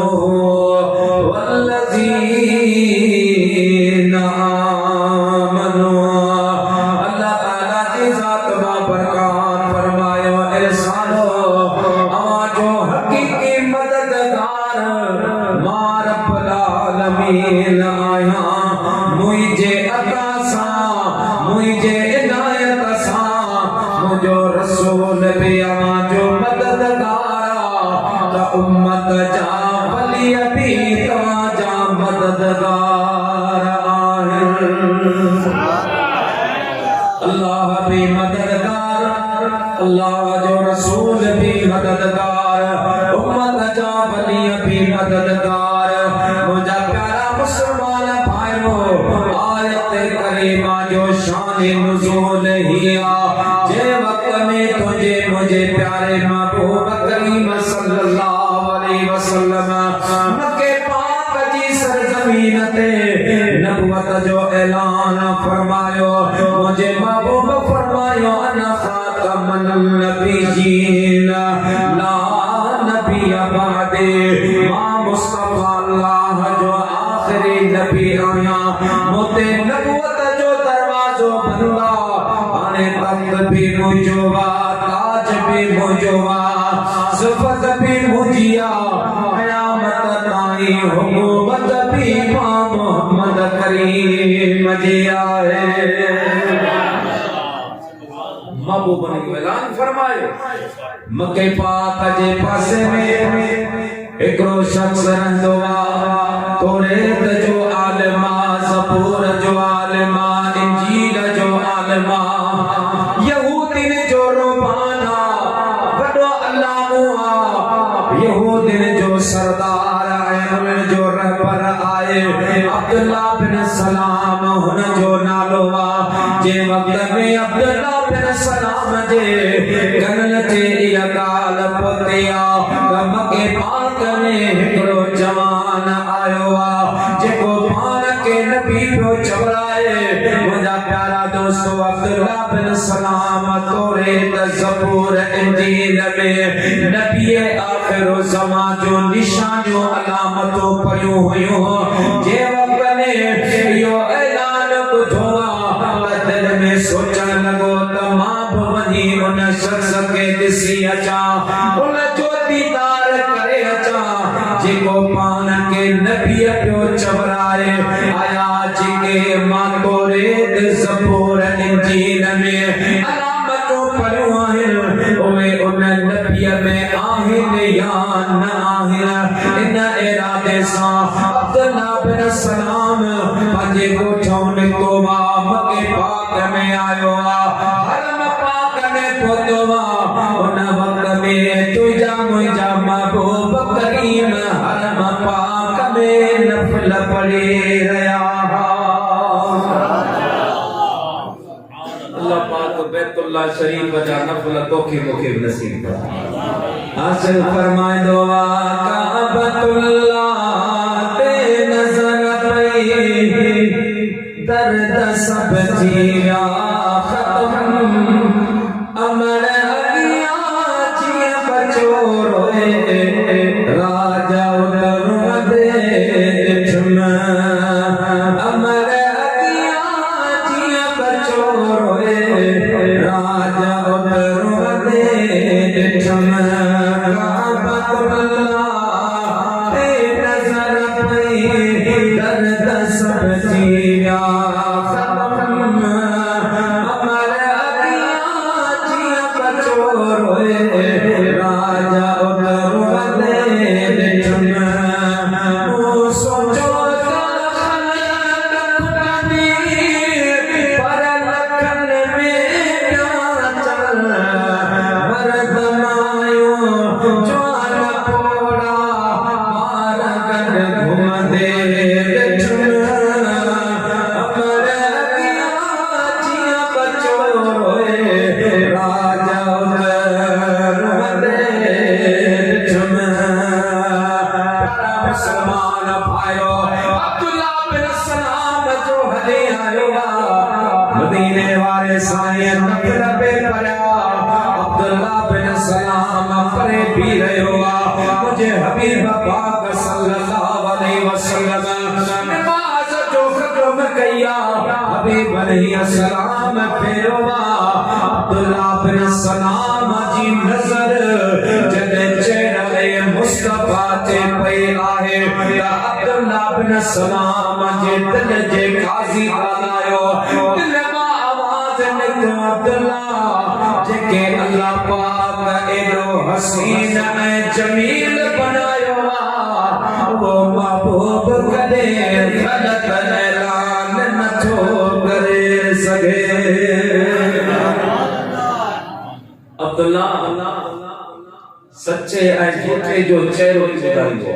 आमनू वल्लज़ीना आमनू। अल्लाह ताला की ज़ात बा बरकत फरमायो एहसानो जो हकीकी मददगार मां रब्बुल आलमीन आया मुझे अता सा मुझे इनायत सा मुझो रसूल भी आवा जो मददगार उम्मत जा वली भी तवाजा मददगार अल्लाह भी मददगार अल्लाह जो रसूल भी मददगार उम्मत जा वली भी मददगार। मुझा प्यारा मुसलमान भाइयों आयत करीमा जो शान नुज़ूल हिया जे वक्त में तुझे मुझे प्यारे महबूब करीम सल्लल्लाहु अलैहि वसल्लम मक्के पाक जी सरजमीन ते नबुवत जो ऐलान फरमायो मुझे महबूब फरमायो अना खातमुन नबिय्यीन ला नबी बादे मां मुस्तफा अल्लाह जो आखिरी नबी आया मोते नबुवत जो दरवाजो बंदा आने तख्त भी मुझवा ताज भी मुझवा सिफत भी मुझिया कयामत ताई हुकूमत भी मां मोहम्मद करीम जी आए। महबूब ने ऐलान फरमायो मक्के पाक जे पासे में एकरो शख्स रहंदो तौरात जो आलिमा ज़बूर जो आलिमा इंजील जो आलिमा यहूदीन जो रुबाना वडो अल्लाह यहूदीन जो सरदार आए उन जो रहबर आए अब्दुल्लाह बिन सलाम हुन जो नालो जे वक्त में अब्दुल्लाह बिन सलाम जे गनल ते इया गाल पोतिया मक्के पाक में हिकड़ो जवान आयो जेको पान के नबी पियो चवराए। मुझा प्यारा दोस्तों अब्दुल्लाह बिन सलाम तौरात ज़बूर इंजील में नबी आखिर ज़मान जो निशानियों अलामतों पढ़ियो हुयो जे वक्त में यो ऐलान ॿुधो दिल में सोचण लगो त मां बि वञी उन शख्स के ॾिसी अचां उन जो दीदार करे अचां जेको पान के नबी पियो चवराए। आया जेके मां तौरात ज़बूर इंजील में अलामतों पढ़ियो आहिनि उहे उन नबी में आहिनि या न आहिनि इन इरादे सां अब्दुल्लाह बिन सलाम पंहिंजे ॻोठों निकितो मक्के पाक में आयो हरम पाक में पहुतो उन वक्त में तुझा मुझा महबूब करीम हरम पाक में नफल पढ़े रहा। अल्लाह पाक बैतुल्लाह शरीफ जा नफल तोखे मुखे नसीब कर हासिल फरमाए दुआ काबतुल्लाह ते नजर पई दर्द सब जिया खत्म अमर अगिया जिया बचो रोए राजा उधर दे अमर अगिया जिया बचो रोए राजा उधर दे नजर पई दर्द सब जिया मदीने वाले साईं नफल पे पढ़ा अब्दुल्ला बिन सलाम परे भी रहे हुआ मुझे हबीब पाक सल्लल्लाहु अलैहि वसल्लम नमाज जो खत्म किया हबीब अलैहिस्सलाम फेरवा अब्दुल्ला बिन सलाम जी नजर जने चेहरे मुस्तफा ते पे आहे अब्दुल्ला बिन सलाम जे दिल जे काजी बनायो दिल मां आवाज निकतो अब्दुल्ला जेके अल्लाह पाक एडो हसीन ऐं जमील बनायो वो महबूब कदे गलत ऐलान नथो करे सके अब्दुल्ला सच्चे ऐं झूठे जो चेहरो ॿुधाईंदो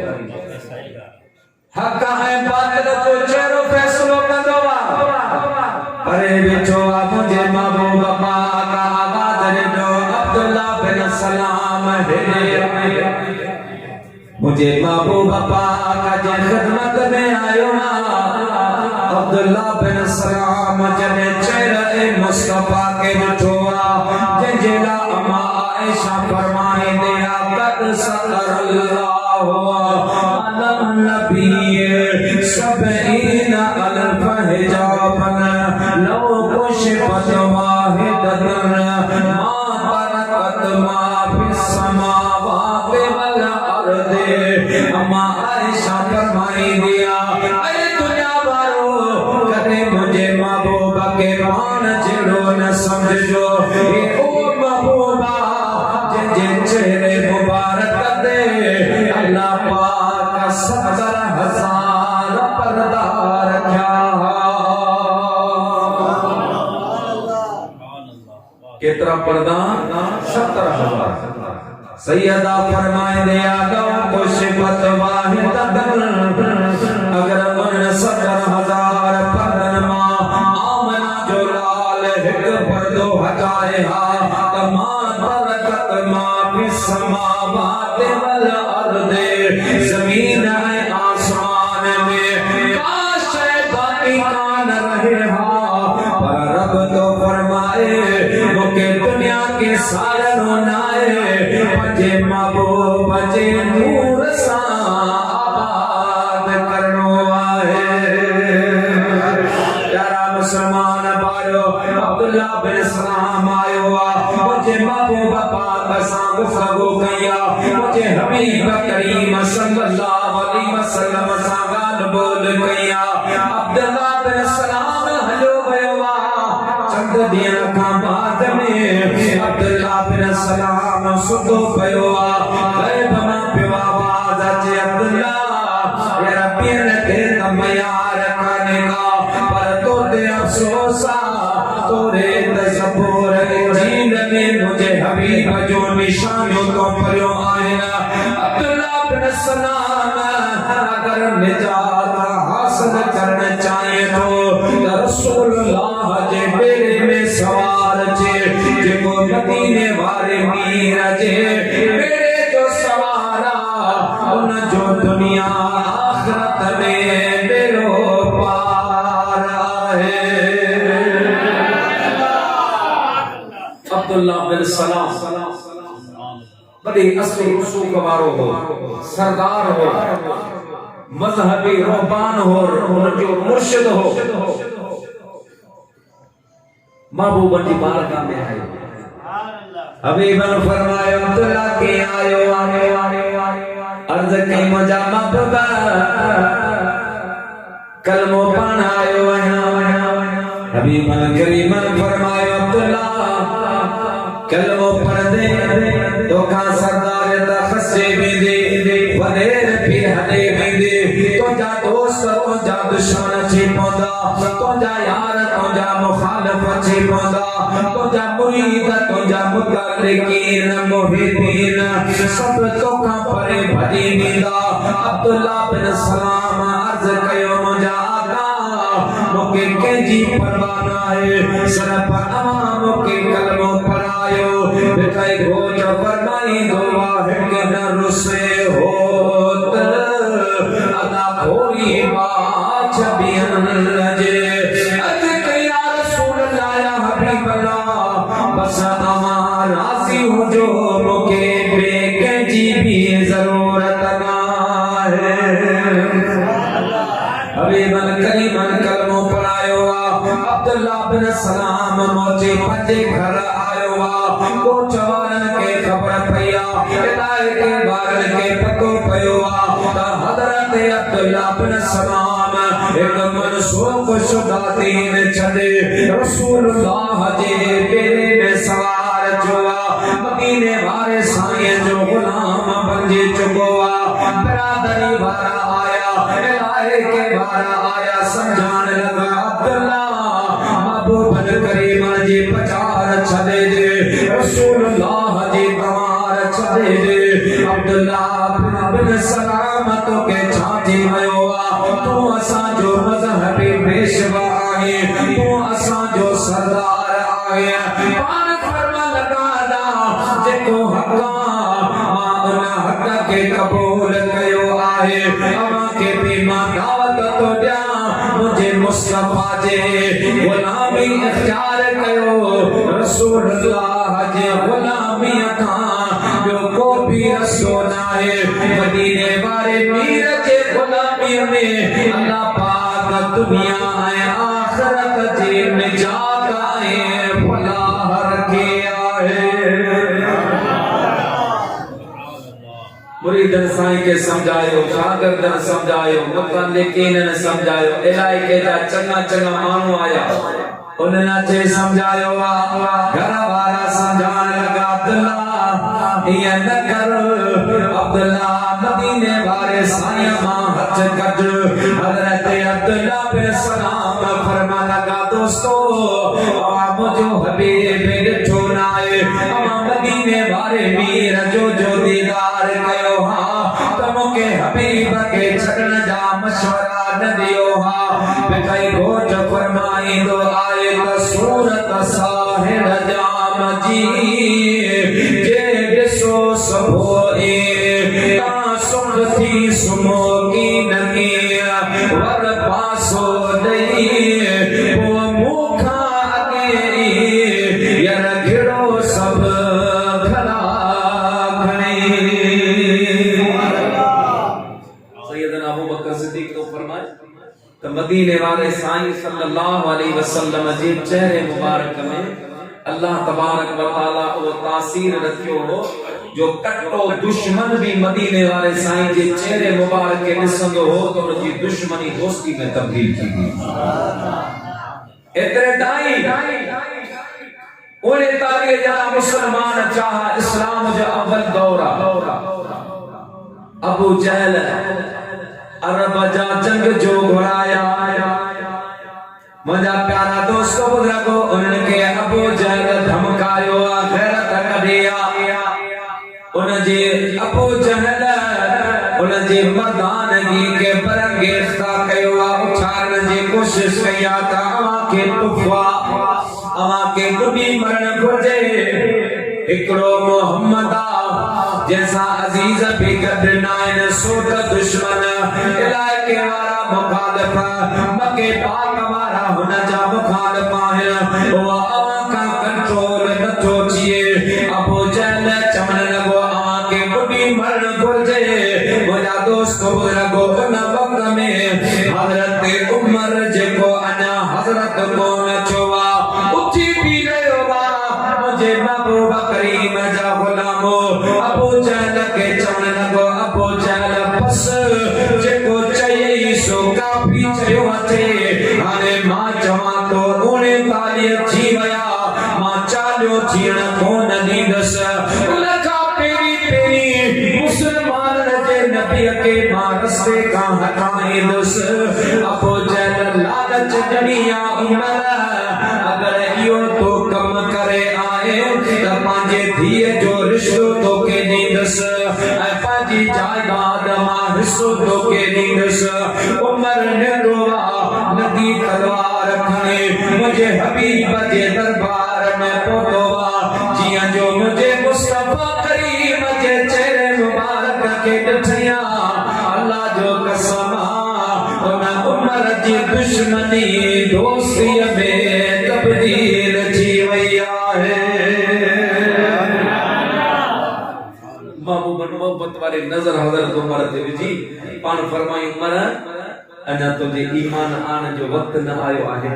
हक़ ऐं बातिल जो चेहरो फैसलो कंदो परे वेठो मुझे महबूब पाक आवाज ॾिनो अब्दुल्ला बिन सलाम मुझे महबूब पाक जे खिदमत में आयो अब्दुल्ला बिन सलाम जने चेहरे मुस्तफा के ॾिठो जंहिंजे लाइ अम्मा आयशा फरमाईंदे कद सल्लल्लाहु अलैहि नबी सबईन अल्फ हिजाबन लो कुशफत वाहिदतन मा तरकत मा फिस समावाति वल अर्दि अम्मा आयशा फरमाईंदी अरे दुनिया वारो कदे मुझे महबूब के पान जड़ो न समझो ओ महबूबा जे चेहरे मुबारक दे अल्लाह पाक 70,000 पर्दा रखा कितना पर्दा 70,000 सैयदा फरमाए दे आगो कुशफत वाहिदतन अगर मन 70,000 पर्दन मां आमना जो लाल हिक पर्दो हटाए तमा तरकत मा फिस समावाति वल अर्दि जमीन है आसमान में काश बाकी कान रहे पर रब तो फरमाए मुके दुनिया के सारे रोनाए बजे महबूब बजे नूर सा आबाद करनो आए प्यारा मुसलमान भाइयो अब्दुल्ला बिन सलाम आयो मुझे महबूब पाक सां गुफ्तगू कया मुझे हबीब करीम सल्लल्लाहु अलैहि वसल्लम सां ॻाल्हि ॿोल कया अब्दुल्ला बिन सलाम हलियो वियो चंद ॾींहं खां बाद में अब्दुल्ला बिन सलाम सुतो पियो ग़ैब मां पियो आवाज़ अचे अब्दुल्ला यार पीर ते तमयार काने का पर तोते अफ़सोस तोरे तसब्बुर जीन में मुझे हबीब जो निशानियों तो पढ़ियो आहिनि अब्दुल्ला बिन सलाम अगर निजात हासिल करना चाहे तो रसूलुल्लाह जे बेड़े में सवार जे जेको मदीने वारे मीर जे बेड़े जो सवारा उन जो दुनिया आखिरत में बेड़ो पार है अब्दुल्ला बिन सलाम बड़ी असली रसूल वारो हो सरदार हो मजहबी रहबान हो उनजो मुर्शिद हो महबूब जी बारगाह में आयो हबीब ने फरमाया अब्दुल्ला के आयो अर्ज कई मुझा महबूब कलमो पढ़ आयो हबीब करीम ने फरमाया अब्दुल्ला कलमो पढ़ दे तो का सरदार दा खसे में दे वनेर फिर हदे में दे तो जा दोस्त तो जा दुश्मन छी पौंदा तो जा यार तो जा मुखालिफ छी पौंदा तो जा मुरीद तो जा मुतल्लिकीन मुहिबीन सब तो का परे भजी नींदा अब्दुल्ला बिन सलाम अर्ज कयो मुझा आका मुके के जी परवाना है सर पर अमाम के कलमो पढ़ायो बेटाई गोज फरमाई दुआ है के न रुसे होत अदा खोरी बात बियन लजे अज के या रसूल अल्लाह या हबीब अल्लाह बस अमा राजी हो जो मुके बेके जी भी जरूरत ना है। हबीबन करीमन कलमो पढ़ायो अब्दुल्ला बिन सलाम मोचे पंजे घर आयो को चवारन के खबर पया इलाही के बारन के पतो पयो हजरत अब्दुल्ला बिन सलाम एक मनसूख शुदातीन छदे रसूलुल्लाह जे बेरे में सवार जोआ मदीने वाले साईं जो गुलाम बंजे चुकोआ बरादरी वाला आया इलाही के वाला आया समझान लगा अब्दुल्ला महबूब करीम जी पचार छदे दे रसूलुल्लाह जी तवार छदे दे अब्दुल्ला बिन सलाम तो के छाती मयोआ तू असा जो मजहबी पेशवा आहे तू असा जो सरदार आहे पान फरमा लगा दा जेको हक़ उन हक़ के कबूल कयो आहे अमा के भी मां दावत तो दिया मुझे मुस्तफा जे गुलामी इख्तियार कयो रसूलुल्लाह जे गुलामी का जो को भी रसो नाए मदीने वाले मीर जे गुलामी में अल्लाह पाक दुनिया है आखिरत जे निजात है फलाह रखे आए। मुरीदन साईं के समझायो शागिर्दन समझायो मुतल्लिकीन ने समझायो इलाही के जा चंगा चंगा मानू आया उन्हें चे समझायो घर वाला समझाने लगा अब्दुल्ला ये न कर अब्दुल्ला मदीने वाले साईं मां हज कट हजरत अब्दुल्ला बिन सलाम फरमा लगा दोस्तों मुझो हबीब ॾिठो नाए अमा मदीने वाले मीर जो दीदार कयो हा तमके हबीब के छड़न जा मशवरा न दियो हा बिकाई घोट फरमाईंदो आए त सूरत साहिल जाम जी जे ॾिसो सबो ए ता सुख थी सुमो की नगी वर पासो ॾई पो मुखा अगे यर घिड़ो सब खड़ा खणी। सैयदना अबू बकर सिद्दीक तो फरमाए तो मदीने वाले साईं सल्लल्लाहु अलैहि वसल्लम जे चेहरे मुबारक में अल्लाह तबारक व तआला वो तासीर रखियो हो जो कट्टो दुश्मन भी मदीने वाले साईं जे चेहरे मुबारक के निसंदो हो तो उनकी दुश्मनी दोस्ती में तब्दील की गई। इतने ताई उन्हें तारीख़ जा मुसलमान चाहा इस्लाम जो अव्वल दौरा अबू जहल अरब जा जंग जो घुराया मुझा प्यारा दोस्तों बुजुर्गो उनके अबू जहल धमकायो गैरत कढिया उनजे अबू जहल उनजे मर्दानगी के बरंगेज़ कयो उछारण जी कोशिश कया था के तुफा अवा के गुडी मरण घुर्जे हिकड़ो मोहम्मदा जैसा अजीज भी गदना इन सोट दुश्मन इलाके वाला मुखालिफ मके पाक वाला हुन जा मुखालिफ है वो अवा का कंट्रोल न तो चिए अबू जहल चमन लगो अवा के गुडी मरण घुर्जे मुझा दोस्त बुजुर्गो उन वक्त में हजरत उमर जेको अना हजरत को न छोवा उठी भी रहो मुझे महबूब करीम जा गुलामो अबू जहल के चवण लगो अबू जहल बस जेको चई सो काफी चयो अचे हाणे मां चवां तो 39 थी वया मां चालियो थियण कोन ॾींदस लखा पेरी मुसलमान जे नबी के मां रस्ते का हटाईंदस अबू जहल लालच जड़िया उमर अगर इहो तो कम करे आए त पांजे धीअ जो रिश्तो तो के ॾींदस ऐं पंहिंजी जायदाद मां हिस्सो तो के ॾींदस उमर निरोवा नदी तलवार खणे मुझे हबीब जे दरबार में पहुतो जियां जो मुझे मुस्तफा करीम जे चेहरे मुबारक के ॾिठिया अल्लाह जो कसम उन उमर जी दुश्मनी दोस्ती में तब्दील थी वई आहे। नजर हजरत उमर ते विझी पाण फरमाई उमर अञा तुझे ईमान आने जो वक्त न आयो आहे।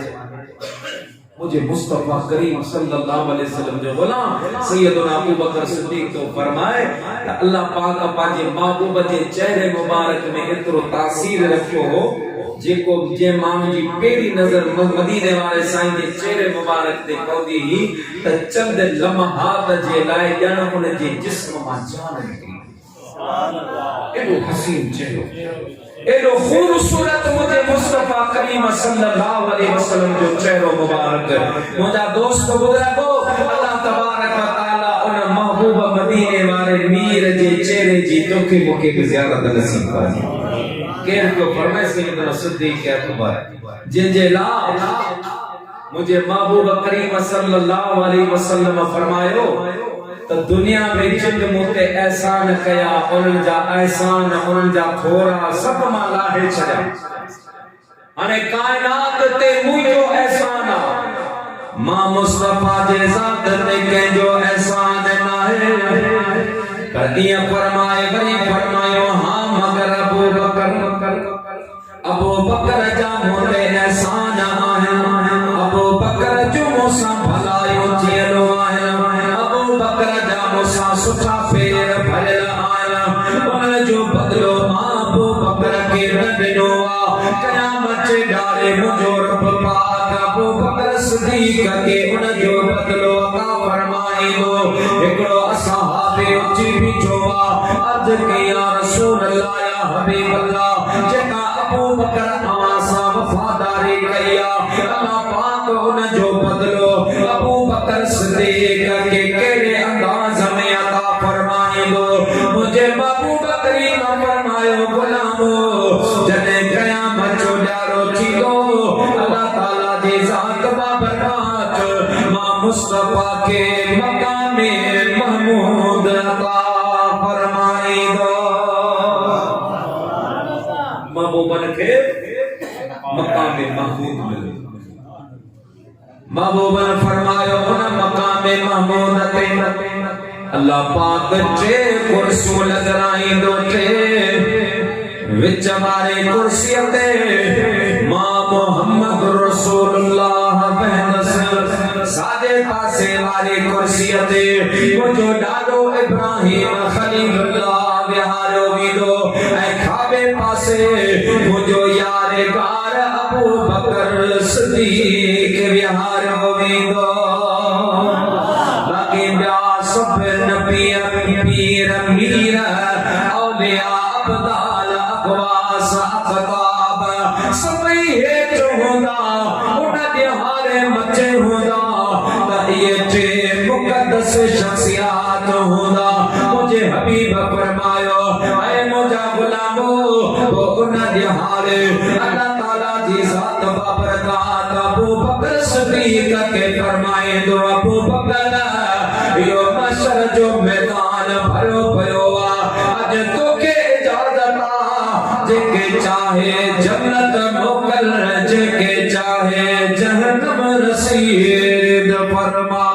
मुझे मुस्तफा करीम सल्लल्लाहु अलैहि वसल्लम जो गुलाम सैयदना अबू बकर सिद्दीक तो फरमाए त अल्लाह पाक पांजे महबूब जे चेहरे मुबारक में एतरो तासीर रखियो हो जेको जे माण्हू जी पहिरीं नज़र मदीने वारे साईं जे चेहरे मुबारक ते पवंदी ही त चंद लम्हात जे लाइ ॼण उन जे जिस्म मां जान निकिरी। सुभान अल्लाह, एॾो हसीन चेहरो, एडो खूबसूरत मुझे मुस्तफा करीम सल्लल्लाहु अलैहि वसल्लम जो चेहरो मुबारक। मुझा दोस्त बुजुर्गो अल्लाह तबारक व तआला उन महबूब मदीने वाले मीर जे चेहरे जी तोखे मुखे की ज़ियारत नसीब करे। केर को फरमाए सैयदना सिद्दीक अकबर जे जे ला मुझे महबूब करीम सल्लल्लाहु अलैहि वसल्लम फरमायो तो दुनिया में जिन मोते एहसान कया उन जा एहसान उन जा थोड़ा सब मां लाहे छया। अने कायनात ते मुजो एहसान आ मां मुस्तफा जे ज़ात ते के जो एहसान नाहे। पर ये फरमाए वरी फरमायो हां मगर अबू बकर जा मोते एहसान आहे। अबू बकर जो मूसा भलायो थियलो आहे। सुठा पेर भरल आया उन जो बदलो अबू बकर के न दिनो आ। कयामत जे ॾाढे मुंहिंजो रब पाक अबू बकर सिद्दीक के उन जो बदलो अता फरमाईंदो। हिकिड़ो असहाबी उची बीठो आ अर्ज़ कई या रसूल अल्लाह या हबीब अल्लाह जेका अबू बकर अवां सां वफादारी कई आ अल्लाह पाक उन जो बदलो अबू बकर सिद्दीक के कहिड़े अंदाज़ में मुझे महबूब करीम फरमायो गुलामो जने कयामत जो ॾारो थींदो अल्लाह ताला जी ज़ात बाबरकात मां मुस्तफा के मकाम महमूद अता फरमाईंदो। महबूबन के मकाम महमूद मिले। महबूबन फरमायो उन मकाम महमूद ते अल्लाह पाक जे कुर्सी लॻराई दो थे विच वारे कुर्सी ते मां मोहम्मद रसूलुल्लाह बहनस साजे पासे वाली कुर्सी ते मुझो ॾाढो इब्राहिम खलीलुल्लाह विहारो वीदो ऐं खाबे पासे मुझो यारेगार अबू बकर सिद्दीक विहारो वीदो। पीर मीर औलिया अब्दाल अगवास अखताब सभई हेठ हूंदा उन ॾिहारे मचे हूंदा त इहे टे मुक़दस शख्सियात हूंदा। मुझे हबीब फरमायो ऐ मुझा गुलामो वो उन ॾिहारे अल्लाह ताला जी ज़ात बाबरकात अबू बकर सिद्दीक के फरमाईंदो अबू बकर यो मशर जो मैदान भरो पयो आ अज तोखे इजाजत आ जेके चाहे जन्नत मोकल जेके चाहे जहन्नम रसीद फरमा।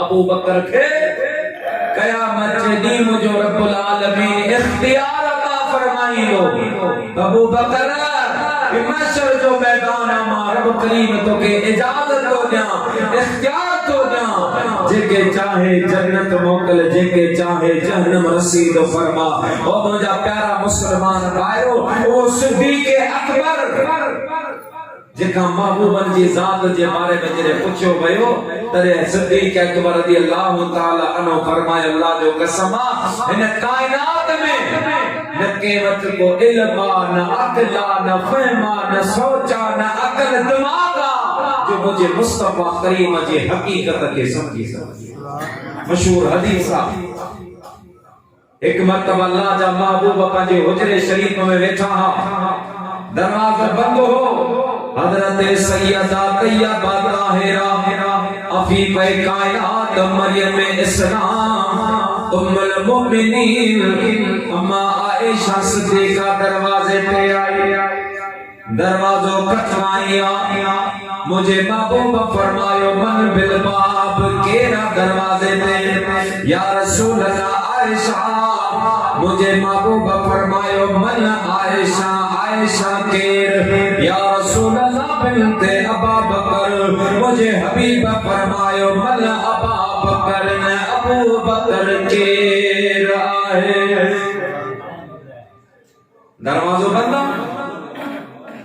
अबू बकर के कयामत जे ॾींहुं मुंहिंजो रब्बुल आलमीन इख्तियार अता फरमाईंदो। अबू बकर मशर जो मैदान मां रब करीम तोखे इजाजत तो ॾियां इख्तियार तो ॾियां जेके चाहे जन्नत मोकल जेके चाहे जहन्नम रसीद फरमा। ओ मुंहिंजा प्यारा मुस्लमान भाइयो ओ सिद्दीक अकबर जेका महबूबन जी ज़ात जे बारे में जॾहिं पुछियो वियो तॾहिं सिद्दीक अकबर रज़ी अल्लाह ताला अन्हु फरमाए अल्लाह जो कसम हिन कायनात में न केवत को इल्म न अक़ल न फ़हम न सोचा न अक़ल दिमाग जो मुझे मुस्तफा करीम जी हकीकत के समझी सके। मशहूर हदीस एक मरतबा अल्लाह जा महबूब पंहिंजे हुजरे शरीफ में वेठा हा दरवाज़ा बंद हो हजरत सैयदा तैयबा ताहिरा अफीफ़े कायनात मरियम इस्लाम उम्मुल मोमिनीन अम्मा आयशा सिद्दीका दरवाजे पे आई। दरवाजो खटवाया मुझे महबूब फरमायो मन बिल बाब केरा दरवाजे पे या रसूल अल्लाह आयशा मुझे महबूबा फरमायो मन आयशा आयशा केर या रसूल अल्लाह बिनते अबा बकर मुझे हबीबा फरमायो मन अबा बकर ने अबू बकर केर आए दरवाजो बंदा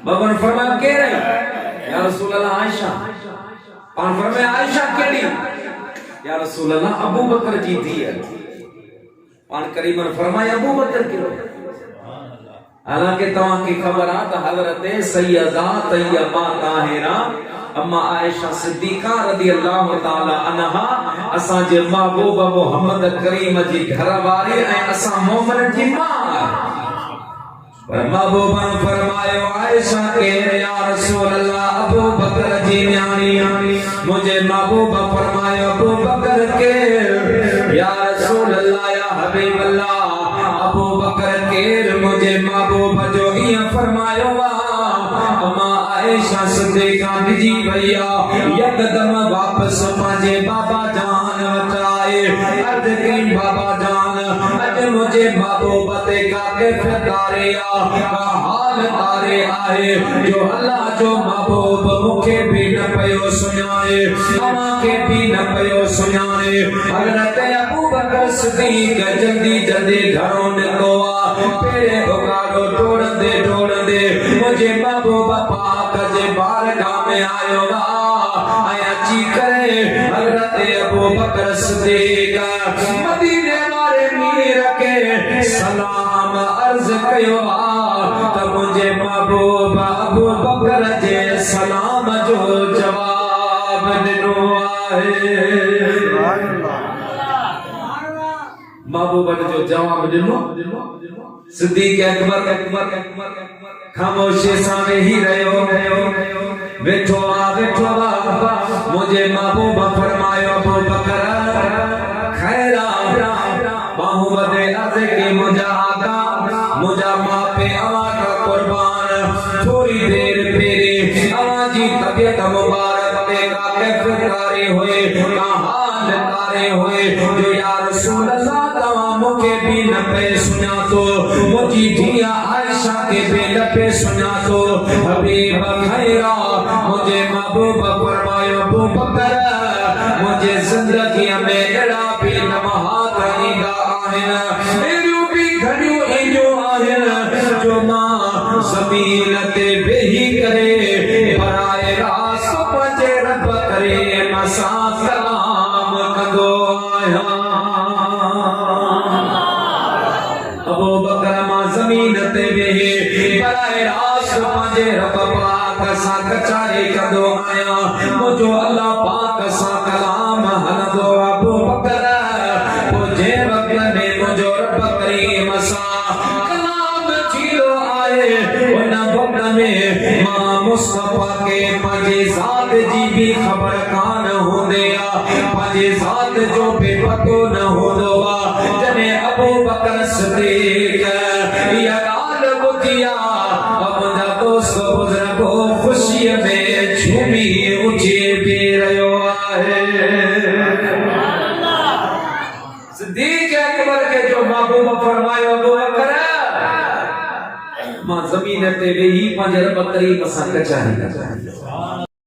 बाबन फरमाया के रही या रसूल अल्लाह आयशा पान फरमाया आयशा केड़ी या रसूल अल्लाह अबू बकर जी थी है पान करीमन फरमाया अबू बकर के हालांकि तवा की खबर आ त हजरत सैयदा तैयबा ताहिरा अम्मा आयशा सिद्दीका रदी अल्लाह ताला अन्हा असा जे महबूब मोहम्मद करीम जी घर वारी ऐं असा मोमिन जी मां पर महबूबा फरमायो आयशा के या रसूल अल्लाह अबू बकर जी न्याणी मुझे महबूबा फरमायो अबू बकर के या रसूल अल्लाह या हबीब अल्लाह अबू बकर के मुझे महबूबा जो ये फरमायो वा अम्मा आयशा सिद्दीका जी भैया यकदम वापस पांजे बाबा जान वचाए अर्ज की बाबा जान अज मुझे महबूबा ते का तारे का हाल तारे आए जो अल्लाह जो महबूब मुखे भी न पयो सुनाए अमा के भी न पयो सुनाए हजरत अबू बकर सिद्दीक जल्दी जल्दी घरों निकलो पेरे उगाड़ो तोड़ दे मुझे महबूबा पाक जे बारगाह में आयो वा आया जी करे हजरत अबू बकर सिद्दीक मदीने वाले मीर के सलाम अर्ज कयो त मुझे महबूबा अबू बकर जे सलाम जो जवाब दिनो आहे महबूबा जो जवाब दिनो सिद्दीक अकबर खामोशी सामे ही रहो बैठो मुझे महबूबा फरमायो अबू बकर खैरा बाहुबदे अज़े के मुझा आका मुझा मां पे अवा का कुर्बान थोड़ी देर फेरे अवा जी तबीयत मुबारक पे का कैफियत तारे हुए का हाल तारे हुए जो या रसूल अल्लाह तवा मुके भी न पे सुना तो मुझी धिया आयशा के भी न पे सुना तो हबीब खैरा मुझे महबूबा फरमायो अबू बकर मुझे जिंदगी में एड़ा भी नमहात ईंदा आहिन एड़ियूं भी घड़ियूं इंजो आहिन जो मां ज़मीन ते वेही करे बराए रास्त पंहिंजे रब करे मसा सलाम कंदो आहियां अबू बकर मां ज़मीन ते वेही बराए रास्त पंहिंजे रब पाक सां कचारी कंदो आहियां मुंहिंजो अल्लाह पाक सां कलाम हलंदो अबू बकर मुझे वक्त में मुझो रब करीम सां कलाम थींदो आहे उन वक्त में मां मुस्तफा के पंहिंजे ज़ात जी भी ख़बर कान हूंदे आ पंहिंजे ज़ात जो भी पतो न हूंदो आ जॾहिं अबू बकर सिद्दीक इहा ॻाल्हि ॿुधी आ मुंहिंजा दोस्त बुज़ुर्गो ख़ुशीअ में झूमी उछी पी रहियो आहे सिद्दीक अकबर के जो महबूबा फरमायो अबू बकर मां ज़मीन ते वेही पंहिंजे रब करीम सां कचारी